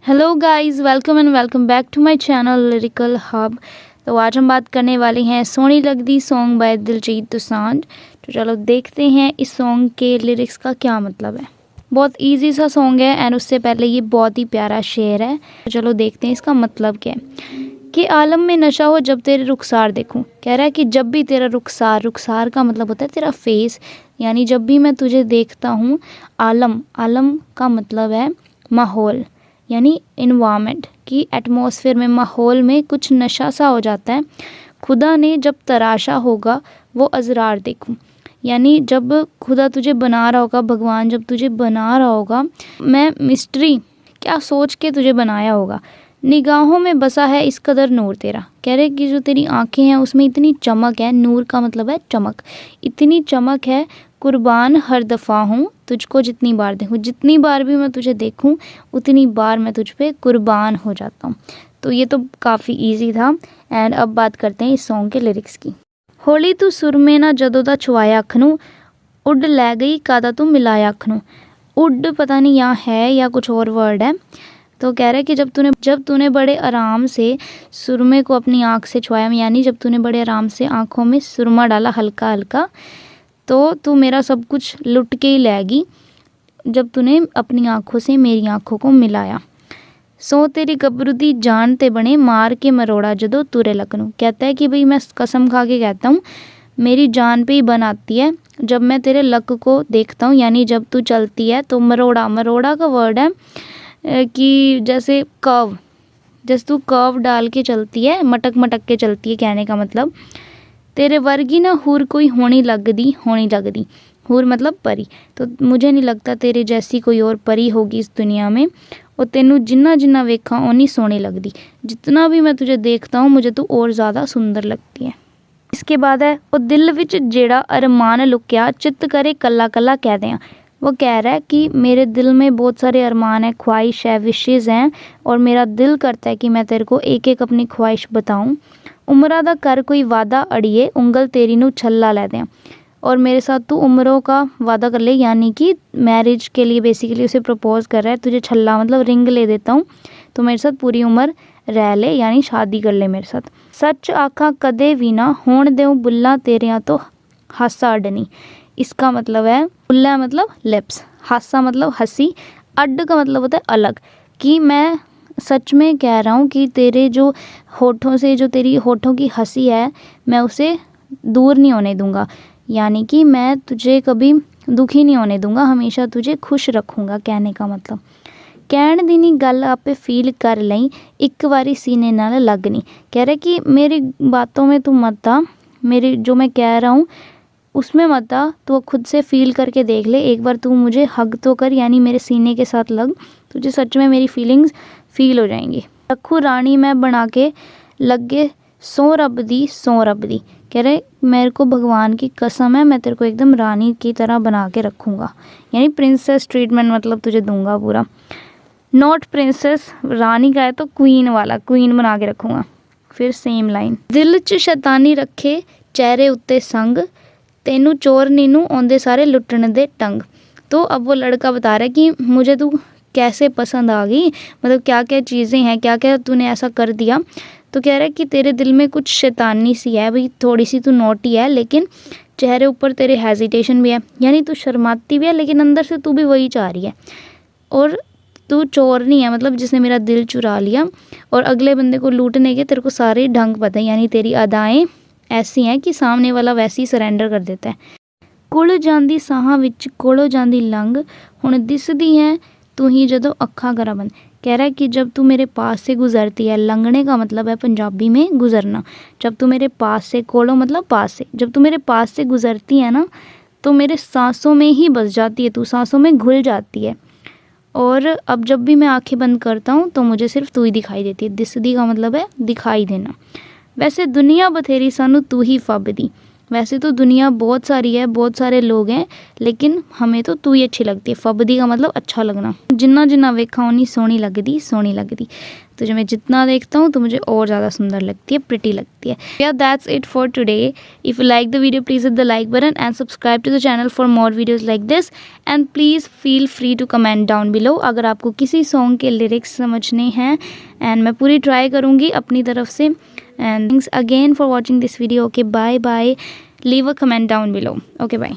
Hello guys, welcome and welcome back to my channel lyrical hub. तो आज हम बात करने वाले हैं सोहनी लगदी सॉन्ग बाय दिलजीत दोसांझ। तो चलो देखते हैं इस सॉन्ग के लिरिक्स का क्या मतलब है। बहुत इजी सा सॉन्ग है एंड उससे पहले ये बहुत ही प्यारा शेर है। तो चलो देखते हैं इसका मतलब क्या है। कि आलम में नशा हो जब तेरे रुखसार देखूं। कह रहा है कि जब भी तेरा रुखसार का मतलब होता है तेरा फेस, यानी जब भी मैं तुझे देखता हूँ। आलम का मतलब है माहौल, यानी इन्वामेंट की एटमॉस्फेयर में, माहौल में कुछ नशा सा हो जाता है। खुदा ने जब तराशा होगा वो अजरार देखूं, यानी जब खुदा तुझे बना रहा होगा, भगवान जब तुझे बना रहा होगा, मैं मिस्ट्री क्या सोच के तुझे बनाया होगा। निगाहों में बसा है इस कदर नूर तेरा। कह रहे कि जो तेरी आंखें हैं उसमें इतनी चमक है, नूर का मतलब है चमक, इतनी चमक है। कुर्बान हर दफ़ा हूँ तुझको जितनी बार देखूँ, जितनी बार भी मैं तुझे देखूँ उतनी बार मैं तुझ पे कुर्बान हो जाता हूँ। तो ये तो काफ़ी इजी था। एंड अब बात करते हैं इस सॉन्ग के लिरिक्स की। होली तू सुर में ना जदों दा छुआया अख नूं, उड लै गई कादा तू मिलाया अख नूं। उड पता नहीं यहाँ है या कुछ और वर्ड है। तो कह रहा है कि जब तूने बड़े आराम से सुरमे को अपनी आँख से छुआया, यानी जब तूने बड़े आराम से आँखों में सुरमा डाला हल्का हल्का, तो तू मेरा सब कुछ लुट के ही लेगी जब तूने अपनी आँखों से मेरी आँखों को मिलाया। सो तेरी गबरू दी जान ते बने मार के मरोड़ा जदों तुरे लगनू। कहता है कि भाई मैं कसम खा के कहता हूँ मेरी जान पे ही बन आती है जब मैं तेरे लक को देखता हूँ, यानी जब तू चलती है तो मरोड़ा का वर्ड है कि जैसे तू कर्व डाल के चलती है, मटक के चलती है, कहने का मतलब तेरे वर्गी ना हूर कोई होनी लगदी। हूर मतलब परी। तो मुझे नहीं लगता तेरे जैसी कोई और परी होगी इस दुनिया में। और तेनू जिन्ना वेखा ओनी सोहनी लगदी। जितना भी मैं तुझे देखता हूँ मुझे तू और ज़्यादा सुंदर लगती है। इसके बाद है वो दिल विच जेड़ा अरमान लुक्या चित्त करे कल्ला कल्ला कह दें। वो कह रहा है कि मेरे दिल में बहुत सारे अरमान हैं, ख्वाहिश है, विशेज़ हैं, और मेरा दिल करता है कि मैं तेरे को एक एक अपनी ख्वाहिश बताऊं। उम्रा दा कर कोई वादा अड़िए उंगल तेरी नू छल्ला लै दें। और मेरे साथ तू उम्रों का वादा कर ले, यानी कि मैरिज के लिए बेसिकली उसे प्रपोज कर रहा है। तुझे छल्ला मतलब रिंग ले देता हूँ, तो मेरे साथ पूरी उम्र रह ले, यानी शादी कर ले मेरे साथ। सच आखा कदे भी ना होण देऊं बुल्ला तेरियां तो हासा अडनी। इसका मतलब है बुल्ला मतलब लिप्स, हासा मतलब हंसी, अड का मतलब होता है अलग। कि मैं सच में कह रहा हूँ कि तेरे जो होठों से, जो तेरी होठों की हंसी है, मैं उसे दूर नहीं होने दूंगा, यानी कि मैं तुझे कभी दुखी नहीं होने दूंगा, हमेशा तुझे खुश रखूँगा। कहने का मतलब कहण दी नहीं गल आपे फील कर लई एक बारी सीने नाल लगनी। कह रहे कि मेरी बातों में तू मत आ, मेरी जो मैं कह रहा हूँ उसमें मत आ, तो खुद से फील करके देख ले, एक बार तू मुझे हग तो कर, यानी मेरे सीने के साथ लग, तुझे सच में मेरी फीलिंग्स फील हो जाएंगी। रखू रानी मैं बना के लगे सो रब दी। कह रहे मेरे को भगवान की कसम है मैं तेरे को एकदम रानी की तरह बना के रखूँगा, यानी प्रिंसेस ट्रीटमेंट मतलब तुझे दूंगा पूरा। नॉट प्रिंसेस, रानी का है तो क्वीन वाला, क्वीन बना के रखूँगा। फिर सेम लाइन, दिल च शैतानी रखे चेहरे उत्ते संग तेनू चोरनी नू आंदे सारे लुटने दे टंग। तो अब वो लड़का बता रहा है कि मुझे तू कैसे पसंद आ गई, मतलब क्या क्या चीज़ें हैं, क्या क्या तूने ऐसा कर दिया। तो कह रहा है कि तेरे दिल में कुछ शैतानी सी है, भाई थोड़ी सी तू नोटी है, लेकिन चेहरे ऊपर तेरे हेजिटेशन भी है, यानी तू शर्माती भी है लेकिन अंदर से तू भी वही चाह रही है। और तू चोर नहीं है, मतलब जिसने मेरा दिल चुरा लिया, और अगले बंदे को लूटने के तेरे को सारे ढंग पता है, यानी तेरी अदाएँ ऐसी हैं कि सामने वाला वैसे ही सरेंडर कर देता है। कुल जांदी साहां विच कोलो जांदी लंघ हुण दिसदी है तू ही जदों अखां करा बंद। कह रहा है कि जब तू मेरे पास से गुजरती है, लंघने का मतलब है पंजाबी में गुजरना, जब तू मेरे पास से, कोलो मतलब पास से, जब तू मेरे पास से गुजरती है ना तो मेरे सांसों में ही बस जाती है, तू सांसों में घुल जाती है। और अब जब भी मैं आंखें बंद करता हूँ तो मुझे सिर्फ तू ही दिखाई देती है। दिसदी का मतलब है दिखाई देना। वैसे दुनिया बथेरी सानू तू ही फबदी। वैसे तो दुनिया बहुत सारी है, बहुत सारे लोग हैं, लेकिन हमें तो तू ही अच्छी लगती है। फबदी का मतलब अच्छा लगना। जिन्ना वेखा उन्नी सोहनी लगदी। तुझे मैं जितना देखता हूँ तो मुझे और ज़्यादा सुंदर लगती है, प्रिटी लगती है। Yeah that's it for today. If you like the video please hit the like button and subscribe to the channel for more videos like this and please feel free to comment down below अगर आपको किसी song के lyrics समझने हैं, and मैं पूरी try करूँगी अपनी तरफ से। And thanks again for watching this video. Okay, bye bye. Leave a comment down below. Okay, bye.